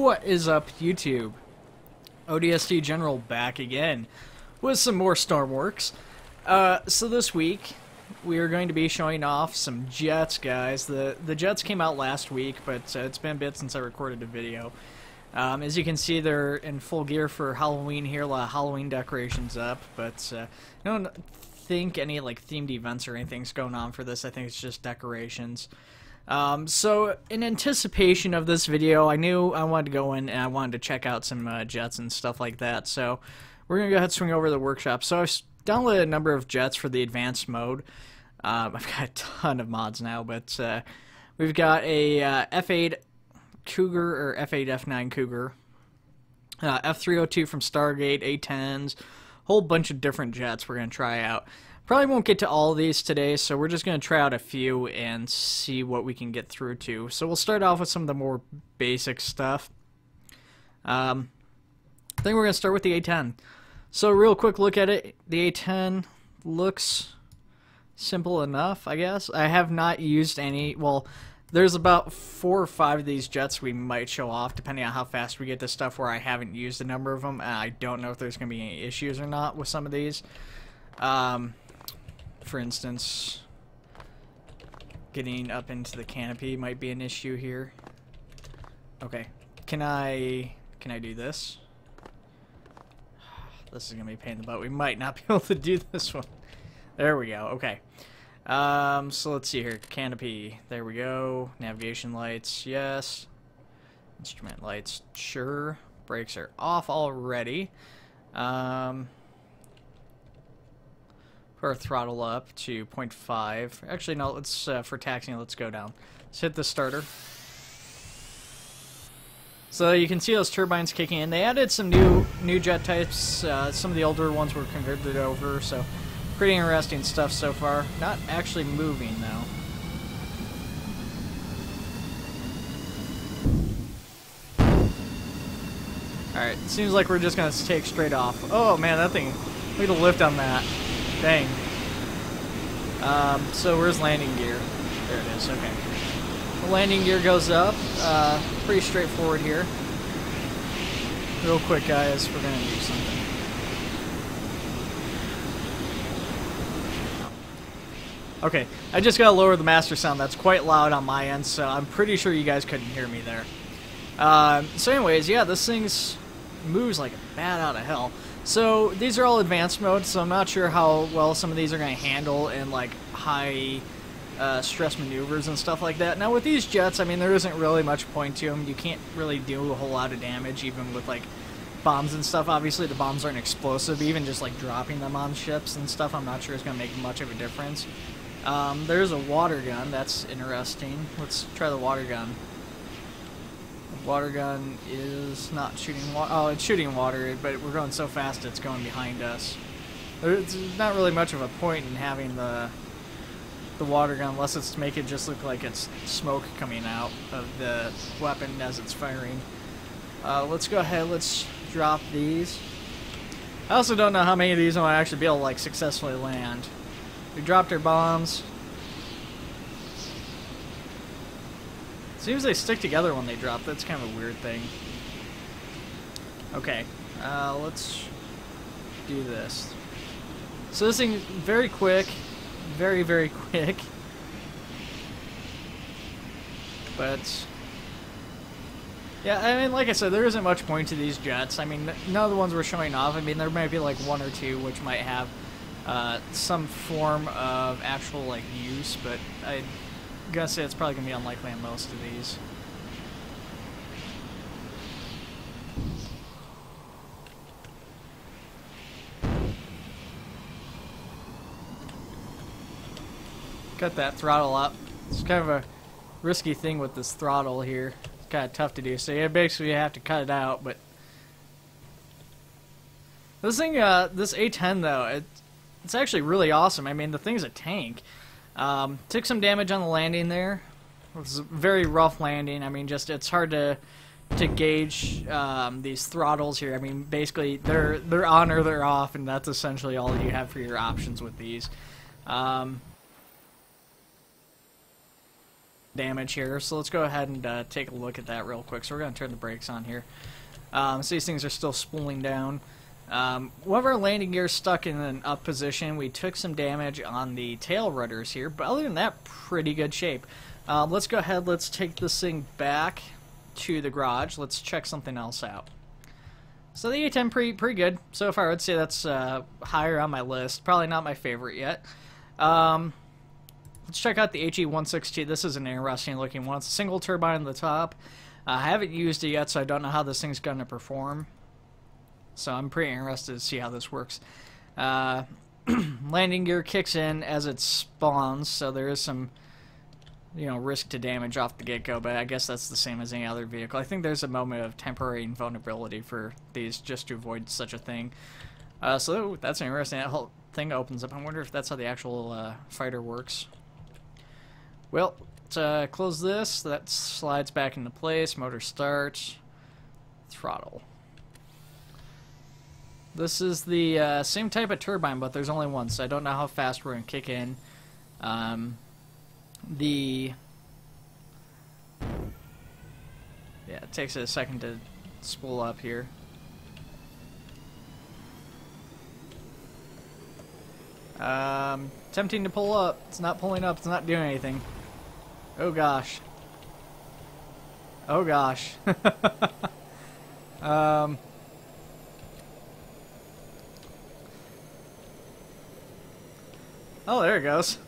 What is up, YouTube? ODST General back again with some more Stormworks. So this week we are going to be showing off some jets, guys. The jets came out last week, but it's been a bit since I recorded a video. As you can see, they're in full gear for Halloween here. A lot of Halloween decorations up, but I don't think any like themed events or anything's going on for this. I think it's just decorations. So in anticipation of this video, I knew I wanted to go in and I wanted to check out some jets and stuff like that. So we're going to go ahead and swing over to the workshop. So I've downloaded a number of jets for the advanced mode. I've got a ton of mods now, but we've got a F8 Cougar, or F8 F9 Cougar, F302 from Stargate, A10s, whole bunch of different jets we're going to try out. Probably won't get to all of these today, so we're just going to try out a few and see what we can get through to. So we'll start off with some of the more basic stuff. I think we're going to start with the A10. So real quick look at it. The A10 looks simple enough, I guess. I have not used any. Well, there's about 4 or 5 of these jets we might show off, depending on how fast we get to stuff where I haven't used a number of them. And I don't know if there's going to be any issues or not with some of these. For instance, getting up into the canopy might be an issue here. Okay, can I do this? This is gonna be a pain in the butt. We might not be able to do this one. There we go. Okay. So let's see here. Canopy. There we go. Navigation lights. Yes. Instrument lights. Sure. Brakes are off already. Put our throttle up to 0.5. Actually, no, let's, for taxiing, let's go down. Let's hit the starter. So you can see those turbines kicking in. They added some new jet types. Some of the older ones were converted over, so pretty interesting stuff so far. Not actually moving, though. Alright, seems like we're just going to take straight off. Oh, man, that thing, look at the lift on that. Dang. So where's landing gear? There it is, okay. The landing gear goes up. Pretty straightforward here. Real quick, guys, we're gonna do something. Okay, I just gotta lower the master sound. That's quite loud on my end, so I'm pretty sure you guys couldn't hear me there. So anyways, yeah, this thing's moves like a bat out of hell. So these are all advanced modes, so I'm not sure how well some of these are going to handle in like high stress maneuvers and stuff like that. Now with these jets, I mean, there isn't really much point to them. You can't really do a whole lot of damage even with like bombs and stuff. Obviously the bombs aren't explosive. Even just like dropping them on ships and stuff, I'm not sure it's going to make much of a difference. There's a water gun. That's interesting. Let's try the water gun. Water gun is not shooting water. Oh, it's shooting water, but we're going so fast it's going behind us. There's not really much of a point in having the water gun unless it's to make it just look like it's smoke coming out of the weapon as it's firing. Let's go ahead. Let's drop these. I also don't know how many of these will actually be able to like successfully land. We dropped our bombs. Seems they stick together when they drop. That's kind of a weird thing. Okay, let's do this. So this thing very quick, very, very quick. But yeah, I mean, like I said, there isn't much point to these jets. I mean, none of the ones we're showing off. I mean, there might be like 1 or 2 which might have some form of actual like use, but I'm gonna say it's probably gonna be unlikely on most of these. Cut that throttle up. It's kind of a risky thing with this throttle here. It's kind of tough to do. So yeah, basically you have to cut it out. But this thing, this A10 though, it's actually really awesome. I mean, the thing's a tank. Took some damage on the landing there. It was a very rough landing. I mean, just it's hard to gauge these throttles here. I mean, basically they're on or they're off, and that's essentially all you have for your options with these. damage here, so let's go ahead and take a look at that real quick. So we're going to turn the brakes on here. So these things are still spooling down. One of our landing gears stuck in an up position. We took some damage on the tail rudders here, but other than that, pretty good shape. Let's go ahead, let's take this thing back to the garage. Let's check something else out. So the A10 pretty good so far. I would say that's higher on my list. Probably not my favorite yet. Let's check out the HE162. This is an interesting looking one. It's a single turbine on the top. I haven't used it yet, so I don't know how this thing's going to perform. So I'm pretty interested to see how this works. Landing gear kicks in as it spawns, so there is some, you know, risk to damage off the get-go, but I guess that's the same as any other vehicle. I think there's a moment of temporary invulnerability for these just to avoid such a thing. So that's interesting. That whole thing opens up. I wonder if that's how the actual fighter works. Well, let's close this. That slides back into place. Motor start. Throttle. This is the same type of turbine, but there's only one, so I don't know how fast we're going to kick in. Yeah, it takes it a second to spool up here. Tempting to pull up. It's not pulling up. It's not doing anything. Oh gosh. Oh gosh. Oh, there it goes.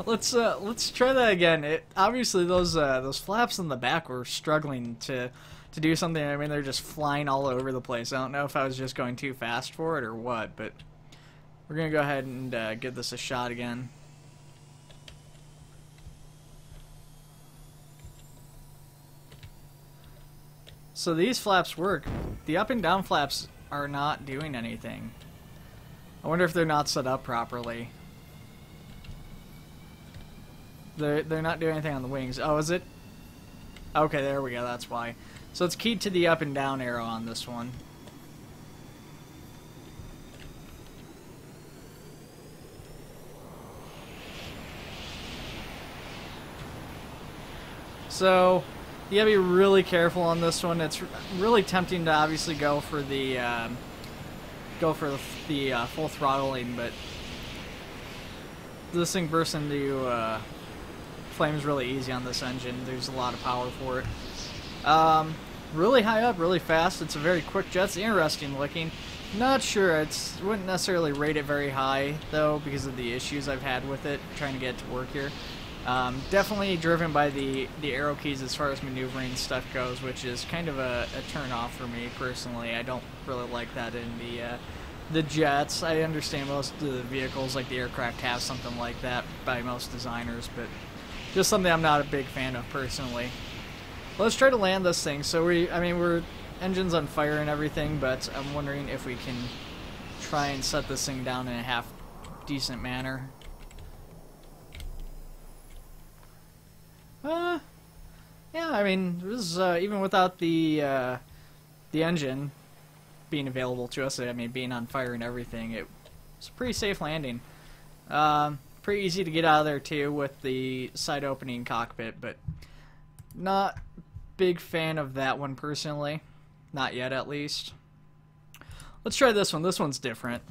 Let's try that again. Obviously those flaps in the back were struggling to do something. I mean, they're just flying all over the place. I don't know if I was just going too fast for it or what, but we're gonna go ahead and give this a shot again. So these flaps work. The up and down flaps are not doing anything. I wonder if they're not set up properly. They're not doing anything on the wings. Oh, is it? Okay, there we go. That's why. So it's keyed to the up and down arrow on this one. So you gotta be really careful on this one. It's really tempting to obviously go for the full throttling, but this thing bursts into flames really easy on this engine. There's a lot of power for it. Really high up, really fast. It's a very quick jet. It's interesting looking. Not sure. Wouldn't necessarily rate it very high though because of the issues I've had with it trying to get it to work here. Definitely driven by the arrow keys as far as maneuvering stuff goes, which is kind of a turn off for me personally. I don't really like that in the jets. I understand most of the vehicles, like the aircraft, have something like that by most designers, but just something I'm not a big fan of personally. Let's try to land this thing. So we're engine's on fire and everything, but I'm wondering if we can try and set this thing down in a half decent manner. Yeah, I mean, this is, even without the engine being available to us, I mean, being on fire and everything, it's a pretty safe landing. Pretty easy to get out of there, too, with the side opening cockpit, but not big fan of that one, personally. Not yet, at least. Let's try this one. This one's different.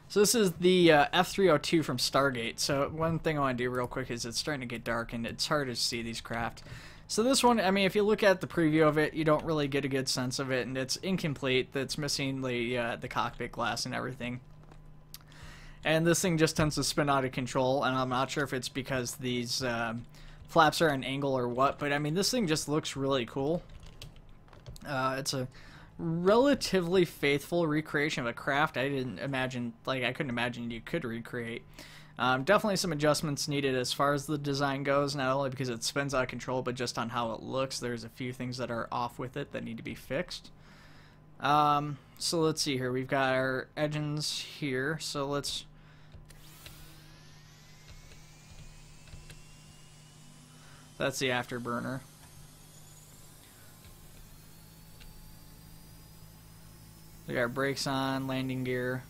So this is the F-302 from Stargate. So one thing I want to do real quick is it's starting to get dark and it's hard to see these craft. So this one, I mean, if you look at the preview of it, you don't really get a good sense of it, and it's incomplete. That's missing the cockpit glass and everything. And this thing just tends to spin out of control, and I'm not sure if it's because these flaps are at an angle or what, but I mean, this thing just looks really cool. It's a relatively faithful recreation of a craft I couldn't imagine you could recreate. Definitely some adjustments needed as far as the design goes, not only because it spins out of control, but just on how it looks. There's a few things that are off with it that need to be fixed. So let's see here. We've got our engines here, so that's the afterburner. We got our brakes on, landing gear.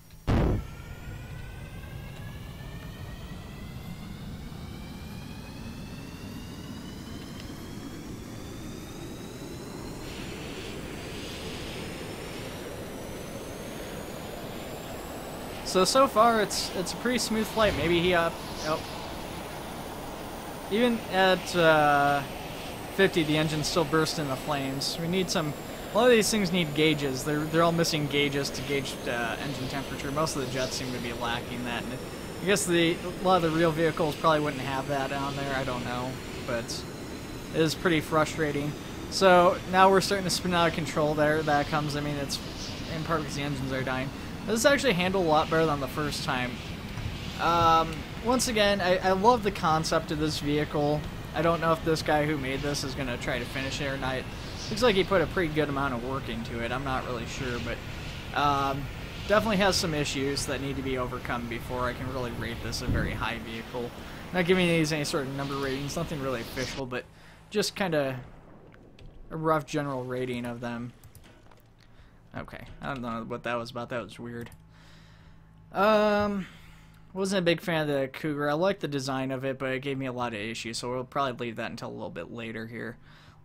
So far it's a pretty smooth flight. Maybe he oh. Even at 50, the engine's still bursting into flames. We need some. A lot of these things need gauges. They're all missing gauges to gauge engine temperature. Most of the jets seem to be lacking that. And I guess a lot of the real vehicles probably wouldn't have that on there. I don't know, but it is pretty frustrating. So now we're starting to spin out of control there. That comes. I mean, it's in part because the engines are dying. This actually handled a lot better than the first time. Once again, I love the concept of this vehicle. I don't know if this guy who made this is going to try to finish it or not. Looks like he put a pretty good amount of work into it. I'm not really sure, but definitely has some issues that need to be overcome before I can really rate this a very high vehicle. Not giving these any sort of number ratings, nothing really official, but just kind of a rough general rating of them. Okay, I don't know what that was about. That was weird. Wasn't a big fan of the Cougar. I like the design of it, but it gave me a lot of issues, so we'll probably leave that until a little bit later here.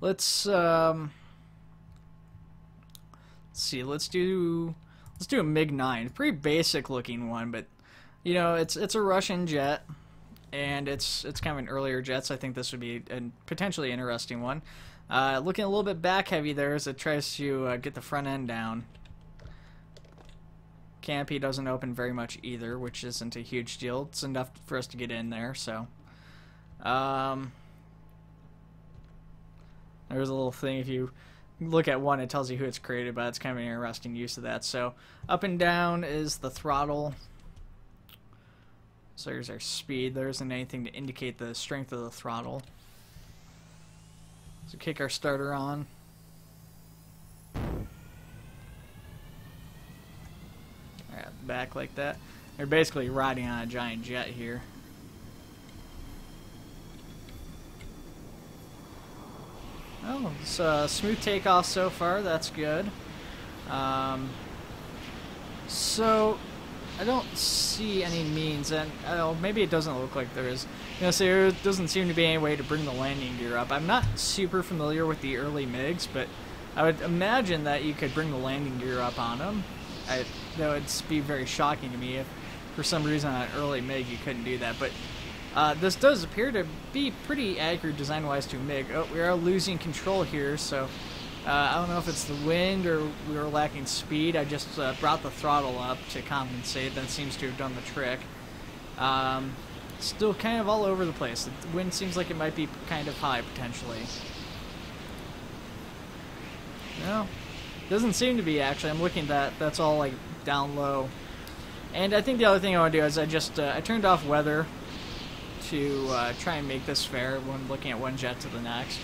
Let's see. Let's do a MiG-9. Pretty basic looking one, but you know, it's a Russian jet, and it's kind of an earlier jet, so I think this would be a potentially interesting one. Looking a little bit back heavy there as it tries to get the front end down. Canopy doesn't open very much either, which isn't a huge deal. It's enough for us to get in there, so. There's a little thing, if you look at one, it tells you who it's created by. It's kind of an interesting use of that. So, up and down is the throttle. So here's our speed. There isn't anything to indicate the strength of the throttle. So kick our starter on. Back like that. They're basically riding on a giant jet here. Oh, it's a smooth takeoff so far. That's good. So I don't see any means, and maybe it doesn't look like there is. You know, so there doesn't seem to be any way to bring the landing gear up. I'm not super familiar with the early MiGs, but I would imagine that you could bring the landing gear up on them. That would be very shocking to me if for some reason on an early MiG you couldn't do that. But this does appear to be pretty accurate design-wise to MiG. Oh, we are losing control here, so I don't know if it's the wind or we were lacking speed. I just brought the throttle up to compensate. That seems to have done the trick. Still kind of all over the place. The wind seems like it might be kind of high, potentially. No. Doesn't seem to be, actually. I'm looking at that's all like down low. And I think the other thing I want to do is I turned off weather to try and make this fair when looking at one jet to the next.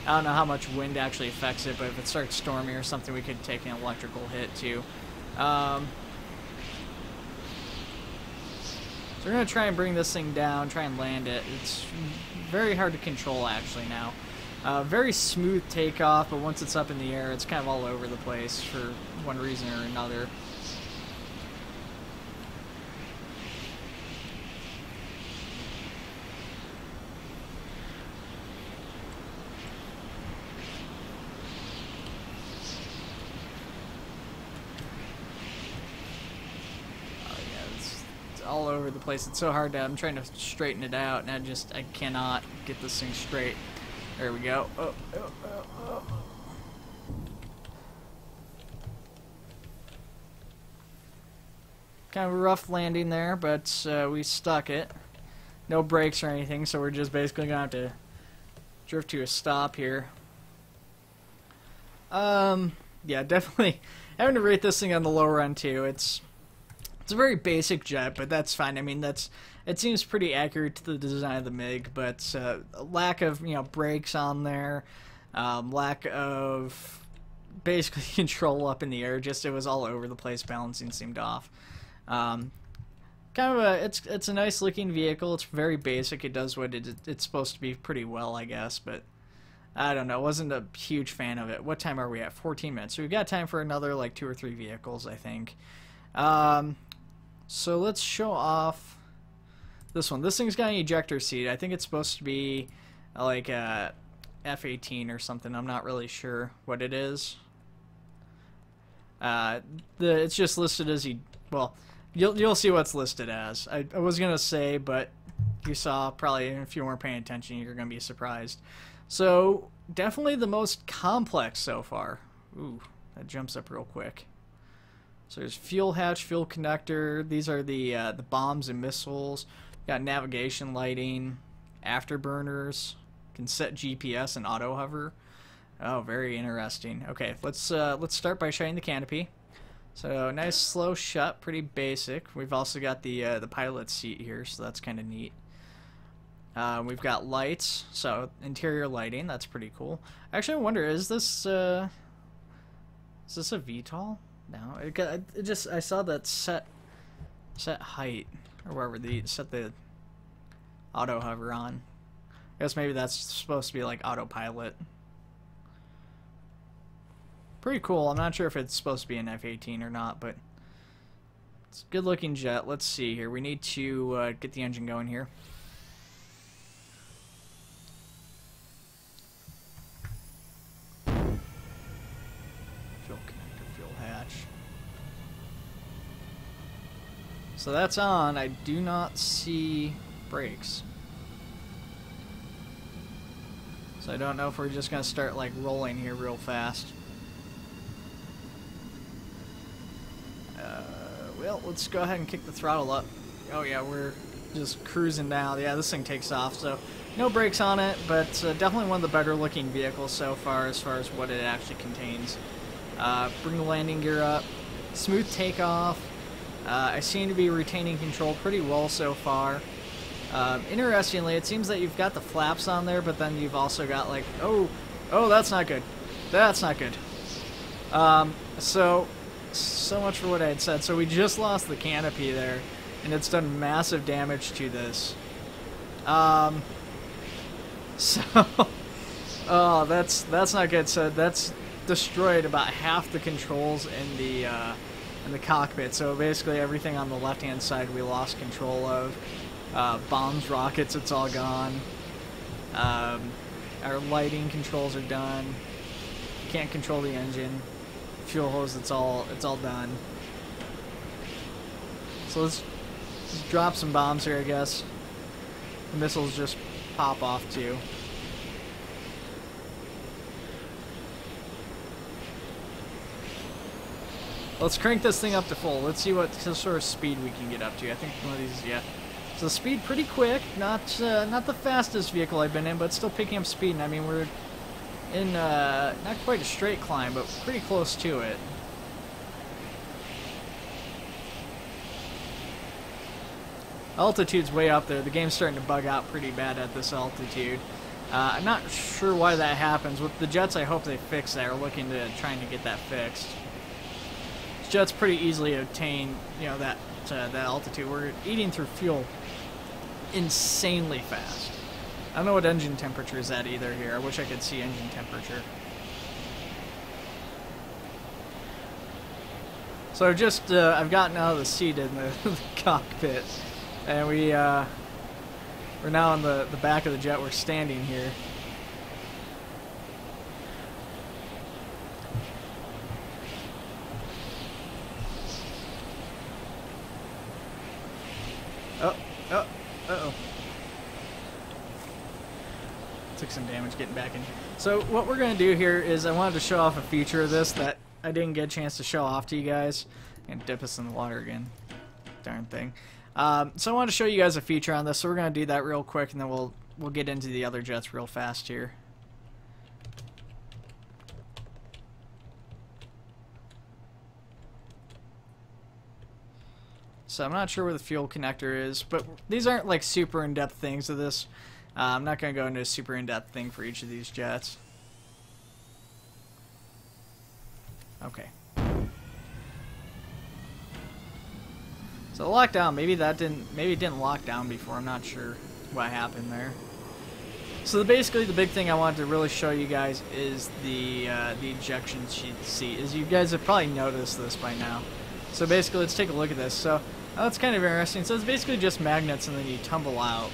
I don't know how much wind actually affects it, but if it starts storming or something, we could take an electrical hit too. So we're going to try and bring this thing down, try and land it. It's very hard to control actually now. Very smooth takeoff, but once it's up in the air, it's kind of all over the place for one reason or another. Oh yeah, it's all over the place. It's so hard to, I'm trying to straighten it out, and I cannot get this thing straight. There we go. Oh. Kind of a rough landing there, but we stuck it. No brakes or anything, so we're just basically going to have to drift to a stop here. Yeah, definitely having to rate this thing on the lower end too. It's a very basic jet, but that's fine. I mean, it seems pretty accurate to the design of the MiG, but lack of brakes on there, lack of basically control up in the air. Just it was all over the place. Balancing seemed off. Kind of it's a nice looking vehicle. It's very basic. It does what it's supposed to be pretty well, I guess, but I don't know. Wasn't a huge fan of it. What time are we at? 14 minutes. So we've got time for another like 2 or 3 vehicles, I think. So let's show off this one. This thing's got an ejector seat. I think it's supposed to be like a F-18 or something. I'm not really sure what it is. It's just listed as well. You'll see what's listed as. I was gonna say, but you saw probably if you weren't paying attention, you're gonna be surprised. So definitely the most complex so far. Ooh, that jumps up real quick. So there's fuel hatch, fuel connector. These are the bombs and missiles. Got navigation lighting, afterburners. Can set GPS and auto hover. Oh, very interesting. Okay, let's start by shutting the canopy. So nice slow shut, pretty basic. We've also got the pilot seat here, so that's kind of neat. We've got lights, so interior lighting. That's pretty cool. Actually, I wonder, is this a VTOL? No, I saw that set height or wherever they set the auto hover on. I guess maybe that's supposed to be like autopilot. Pretty cool. I'm not sure if it's supposed to be an F-18 or not, but it's a good looking jet. Let's see here. We need to get the engine going here. Fuel connector, fuel hatch. So that's on. I do not see brakes. So I don't know if we're just going to start like rolling here real fast. Well, let's go ahead and kick the throttle up. Oh yeah, we're just cruising now. Yeah, this thing takes off, so no brakes on it, but definitely one of the better looking vehicles so far as what it actually contains. Bring the landing gear up. Smooth takeoff. I seem to be retaining control pretty well so far. Interestingly, it seems that you've got the flaps on there, but then you've also got like, oh, that's not good. That's not good. So much for what I had said. So we just lost the canopy there, and it's done massive damage to this. Oh, that's not good. So that's destroyed about half the controls in the cockpit. So basically everything on the left-hand side we lost control of. Bombs, rockets, it's all gone. Our lighting controls are done. Can't control the engine. Fuel hose, it's all done. So let's drop some bombs here, I guess. The missiles just pop off too. Let's crank this thing up to full. Let's see what sort of speed we can get up to. I think one of these, yeah. So speed pretty quick. Not the fastest vehicle I've been in, but still picking up speed. And I mean, we're in not quite a straight climb, but pretty close to it. Altitude's way up there. The game's starting to bug out pretty bad at this altitude. I'm not sure why that happens. With the jets, I hope they fix that. We're looking to trying to get that fixed. Jets pretty easily obtain, you know, that altitude. We're eating through fuel insanely fast. I don't know what engine temperature is at either here. I wish I could see engine temperature. So I've gotten out of the seat in the cockpit, and we're now in the back of the jet. We're standing here. Uh-oh. Took some damage getting back in. So what we're going to do here is I wanted to show off a feature of this that I didn't get a chance to show off to you guys. And dip us in the water again. Darn thing. So I wanted to show you guys a feature on this, so we're going to do that real quick, and then we'll get into the other jets real fast here. So I'm not sure where the fuel connector is, but these aren't like super in-depth things of this. I'm not going to go into a super in-depth thing for each of these jets. Okay. So lockdown, maybe it didn't lock down before. I'm not sure what happened there. So basically the big thing I wanted to really show you guys is the ejection seat. As you guys have probably noticed this by now. So basically, let's take a look at this. So that's kind of interesting. So it's basically just magnets, and then you tumble out.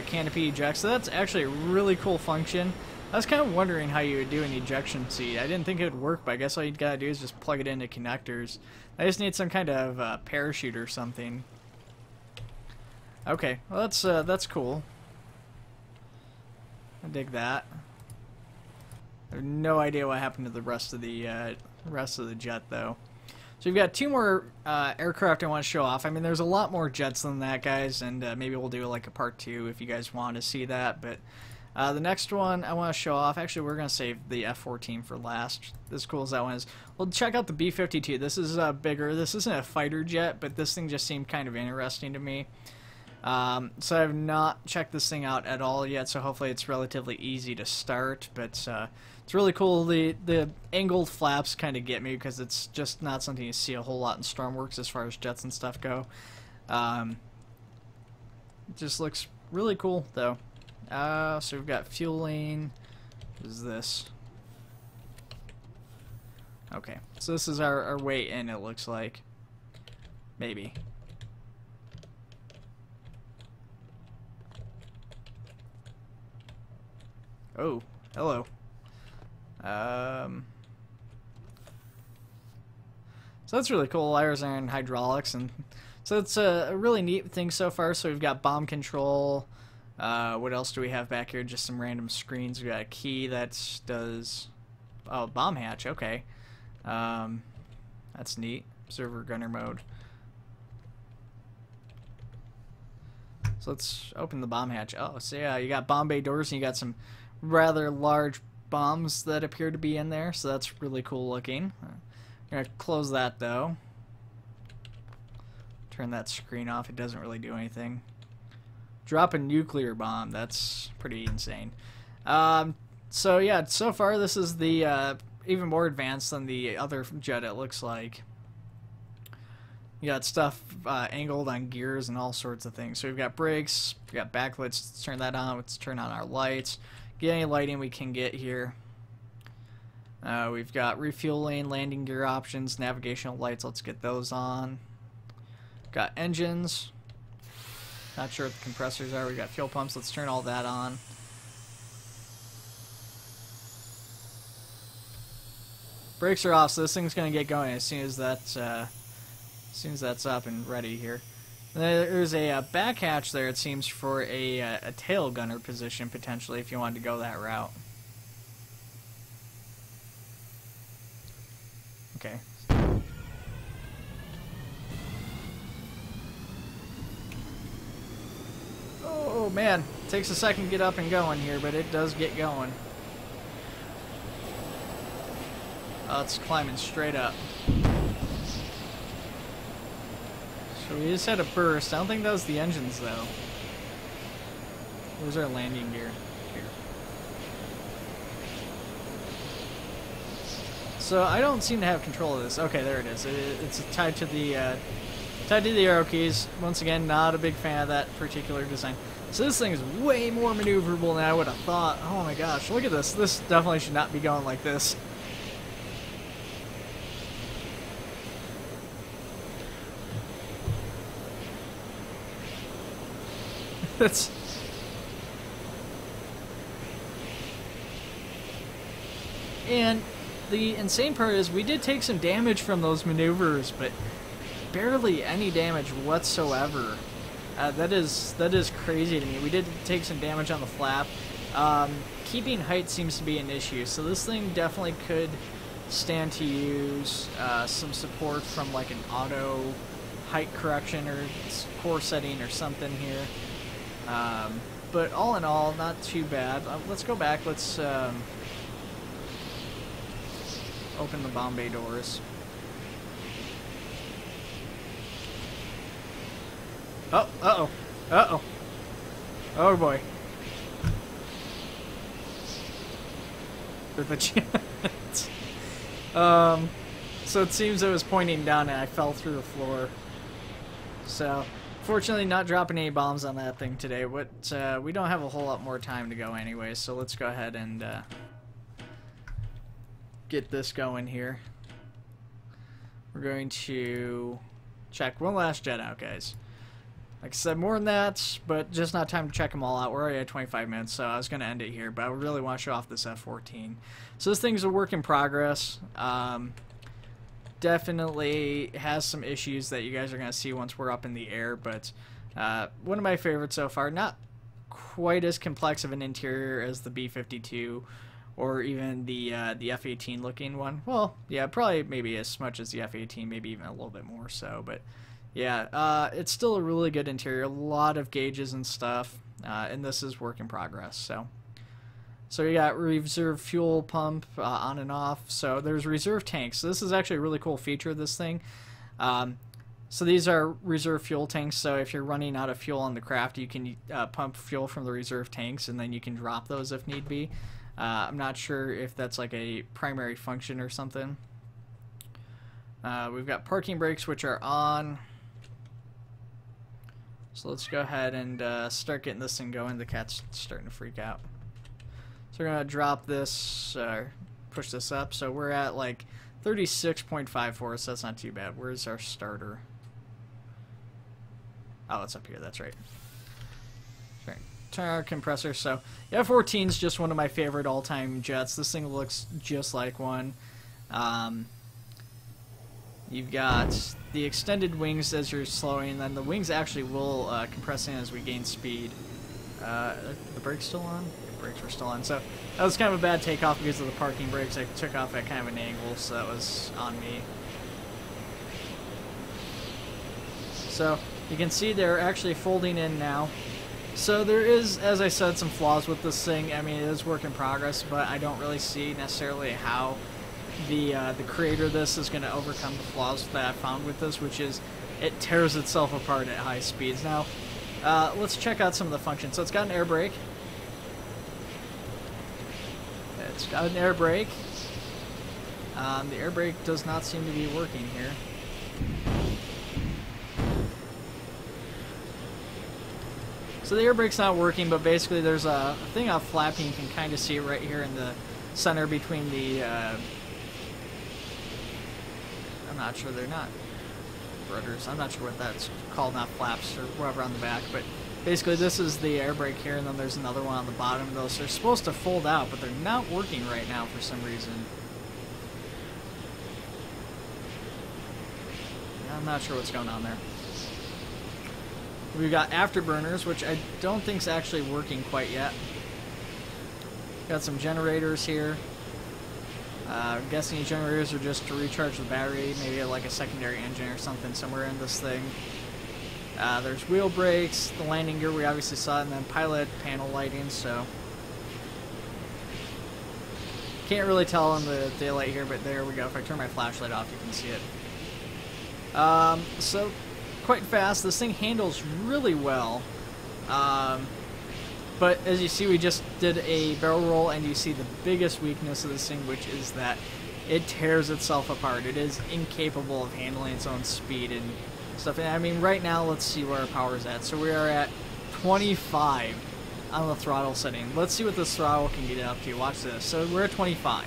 Canopy eject. So that's actually a really cool function. I was kind of wondering how you would do an ejection seat. I didn't think it would work, but I guess all you gotta do is just plug it into connectors. I just need some kind of parachute or something. Okay, well that's cool. I dig that. I have no idea what happened to the rest of the jet though. So we've got two more aircraft I want to show off. I mean, there's a lot more jets than that, guys, and maybe we'll do like a part 2 if you guys want to see that. But the next one I want to show off, actually we're going to save the F-14 for last. As cool as that one is. Well, check out the B-52. This is bigger. This isn't a fighter jet, but this thing just seemed kind of interesting to me. So I have not checked this thing out at all yet, so hopefully it's relatively easy to start, but it's really cool. The angled flaps kind of get me because it's just not something you see a whole lot in Stormworks as far as jets and stuff go. It just looks really cool though. So we've got fueling. What is this? Okay, so this is our way in, it looks like. Maybe. Oh, hello. So that's really cool. Wires iron hydraulics, and so it's a really neat thing so far. So we've got bomb control. What else do we have back here? Just some random screens. We got a key that does bomb hatch. Okay, that's neat. Observer gunner mode. So let's open the bomb hatch. Oh, so yeah, you got bomb bay doors, and you got some rather large bombs that appear to be in there, so that's really cool looking. I'm gonna close that though. Turn that screen off. It doesn't really do anything. Drop a nuclear bomb. That's pretty insane. So yeah, so far this is the even more advanced than the other jet, it looks like. You got stuff angled on gears and all sorts of things. So we've got brakes, we've got backlights. Let's turn that on. Let's turn on our lights. Get any lighting we can get here. We've got refueling, landing gear options, navigational lights. Let's get those on. Got engines. Not sure what the compressors are. We got fuel pumps. Let's turn all that on. Brakes are off, so this thing's gonna get going as soon as that's up and ready here. There's a back hatch there, it seems, for a tail gunner position, potentially, if you wanted to go that route. Okay. Oh, man. It takes a second to get up and going here, but it does get going. Oh, it's climbing straight up. So we just had a burst. I don't think that was the engines, though. Where's our landing gear? Here. So I don't seem to have control of this. Okay, there it is. It's tied to the arrow keys. Once again, not a big fan of that particular design. So this thing is way more maneuverable than I would have thought. Oh my gosh, look at this. This definitely should not be going like this. That's... And the insane part is we did take some damage from those maneuvers, but barely any damage whatsoever. That is crazy to me. We did take some damage on the flap. Keeping height seems to be an issue, so this thing definitely could stand to use some support from like an auto height correction or core setting or something here. But all in all, not too bad. Let's go back. Let's open the bomb bay doors. Oh, uh-oh. Uh-oh. Oh, boy. With the chance. So it seems it was pointing down and I fell through the floor. So, fortunately not dropping any bombs on that thing today, but we don't have a whole lot more time to go anyway, so let's go ahead and get this going here. We're going to check one last jet out, guys. Like I said, more than that, but just not time to check them all out. We're already at 25 minutes, so I was going to end it here, but I really want to show off this F-14. So this thing's a work in progress. Definitely has some issues that you guys are going to see once we're up in the air, but one of my favorites so far. Not quite as complex of an interior as the B-52 or even the F-18 looking one. Well, yeah, probably maybe as much as the F-18, maybe even a little bit more so, but yeah, it's still a really good interior, a lot of gauges and stuff, and this is work in progress. So you got reserve fuel pump on and off. So there's reserve tanks. So this is actually a really cool feature of this thing. So these are reserve fuel tanks. So if you're running out of fuel on the craft, you can pump fuel from the reserve tanks, and then you can drop those if need be. I'm not sure if that's like a primary function or something. We've got parking brakes, which are on. So let's go ahead and start getting this thing going. The cat's starting to freak out. So we're going to drop this, push this up. So we're at like 36.54, so that's not too bad. Where's our starter? Oh, it's up here. That's right. Right. Turn our compressor. So the F-14 is just one of my favorite all-time jets. This thing looks just like one. You've got the extended wings as you're slowing, and then the wings actually will compress in as we gain speed. The brakes still on? The brakes were still on. So that was kind of a bad takeoff because of the parking brakes. I took off at kind of an angle, so that was on me. So you can see they're actually folding in now. So there is, as I said, some flaws with this thing. I mean, it is work in progress, but I don't really see necessarily how the creator of this is going to overcome the flaws that I found with this, which is it tears itself apart at high speeds. Now, let's check out some of the functions. So it's got an air brake. It's got an air brake. The air brake does not seem to be working here. So the air brake's not working, but basically there's a thing off flapping. You can kind of see it right here in the center between the I'm not sure, they're not rudders. I'm not sure what that's called, not flaps or whatever on the back, but basically this is the air brake here, and then there's another one on the bottom of those. They're supposed to fold out, but they're not working right now for some reason. I'm not sure what's going on there. We've got afterburners, which I don't think is actually working quite yet. Got some generators here. I'm guessing these generators are just to recharge the battery, maybe like a secondary engine or something somewhere in this thing. There's wheel brakes, the landing gear we obviously saw, and then pilot panel lighting, so can't really tell in the daylight here, but there we go. If I turn my flashlight off, you can see it. So quite fast. This thing handles really well. But as you see, we just did a barrel roll, and you see the biggest weakness of this thing, which is that it tears itself apart. It is incapable of handling its own speed and stuff. And I mean, right now, let's see where our power is at. So we are at 25 on the throttle setting. Let's see what this throttle can get it up to. Watch this. So we're at 25,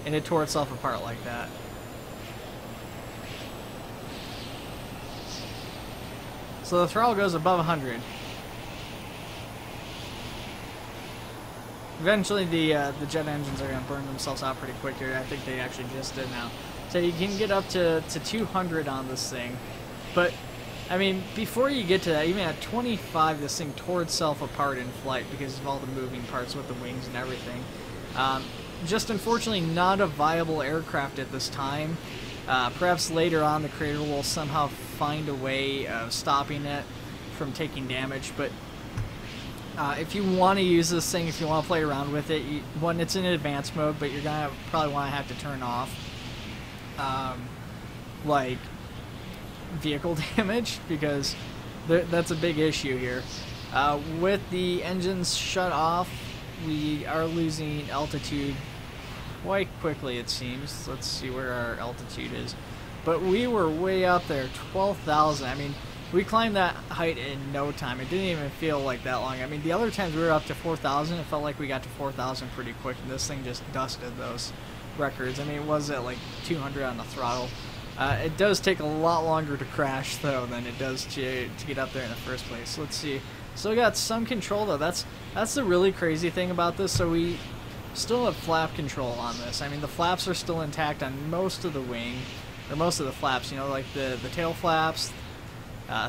and it tore itself apart like that. So the throttle goes above 100. Eventually, the jet engines are going to burn themselves out pretty quick here. I think they actually just did now. So you can get up to 200 on this thing. But, I mean, before you get to that, even at 25, this thing tore itself apart in flight because of all the moving parts with the wings and everything. Just unfortunately not a viable aircraft at this time. Perhaps later on the creator will somehow find a way of stopping it from taking damage, but if you want to use this thing, if you want to play around with it, one, it's in advanced mode, but you're going to probably want to have to turn off like vehicle damage, because that's a big issue here. With the engines shut off, we are losing altitude quite quickly, it seems. Let's see where our altitude is. But we were way up there, 12,000. I mean, we climbed that height in no time. It didn't even feel like that long. I mean, the other times we were up to 4,000, it felt like we got to 4,000 pretty quick, and this thing just dusted those records. I mean, it was at like 200 on the throttle. It does take a lot longer to crash, though, than it does to get up there in the first place. Let's see. Still got some control, though. That's the really crazy thing about this. So we still have flap control on this. I mean, the flaps are still intact on most of the wing, or most of the flaps. You know, like the tail flaps.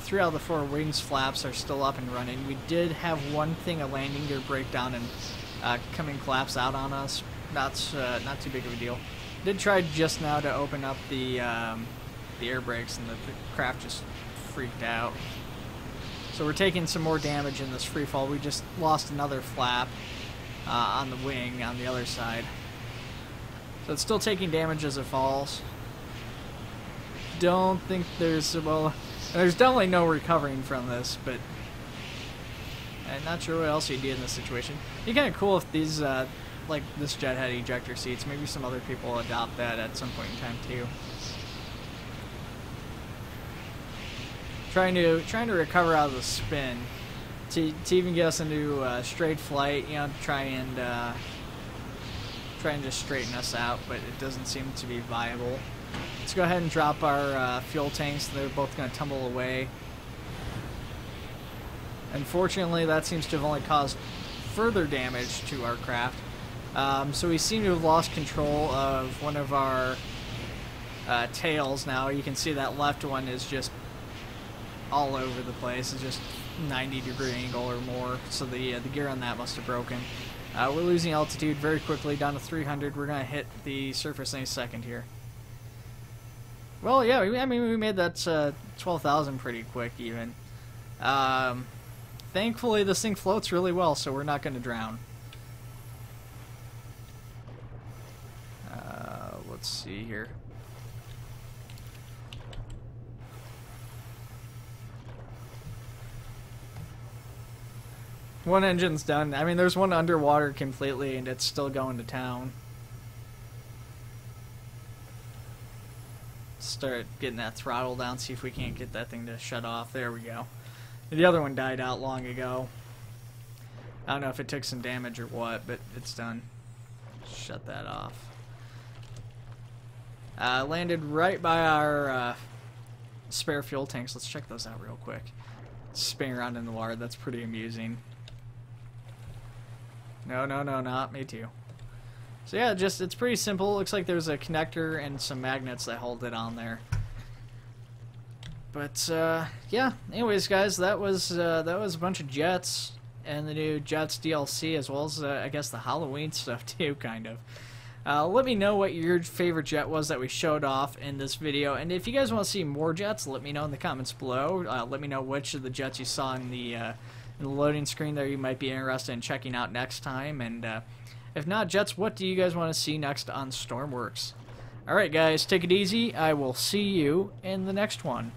3 out of the 4 wings flaps are still up and running. We did have one thing, a landing gear breakdown, and coming collapse out on us. Not too big of a deal. Did try just now to open up the air brakes, and the craft just freaked out. So we're taking some more damage in this free fall. We just lost another flap on the wing on the other side. So it's still taking damage as it falls. Don't think there's, well, there's definitely no recovering from this, but I'm not sure what else you do in this situation. It'd be kind of cool if these, like this jet had ejector seats. Maybe some other people will adopt that at some point in time too. Trying to recover out of the spin to even get us into straight flight. You know, try and just straighten us out, but it doesn't seem to be viable. Let's go ahead and drop our fuel tanks. They're both going to tumble away. Unfortunately, that seems to have only caused further damage to our craft. So we seem to have lost control of one of our tails now. You can see that left one is just all over the place. It's just 90-degree angle or more. So the gear on that must have broken. We're losing altitude very quickly, down to 300. We're going to hit the surface any second here. Well, yeah, I mean, we made that 12,000 pretty quick, even. Thankfully, this thing floats really well, so we're not going to drown. Let's see here. One engine's done. I mean, there's one underwater completely, and it's still going to town. Start getting that throttle down, see if we can't get that thing to shut off. There we go. The other one died out long ago. I don't know if it took some damage or what, but it's done. Shut that off. Landed right by our spare fuel tanks. Let's check those out real quick. Spinning around in the water. That's pretty amusing. No, not me too. So yeah, it's pretty simple. Looks like there's a connector and some magnets that hold it on there. But yeah. Anyways, guys, that was a bunch of jets and the new Jets DLC, as well as I guess the Halloween stuff too, kind of. Let me know what your favorite jet was that we showed off in this video, and if you guys want to see more jets, let me know in the comments below. Let me know which of the jets you saw in the loading screen there you might be interested in checking out next time, and if not jets, what do you guys want to see next on Stormworks? Alright guys, take it easy. I will see you in the next one.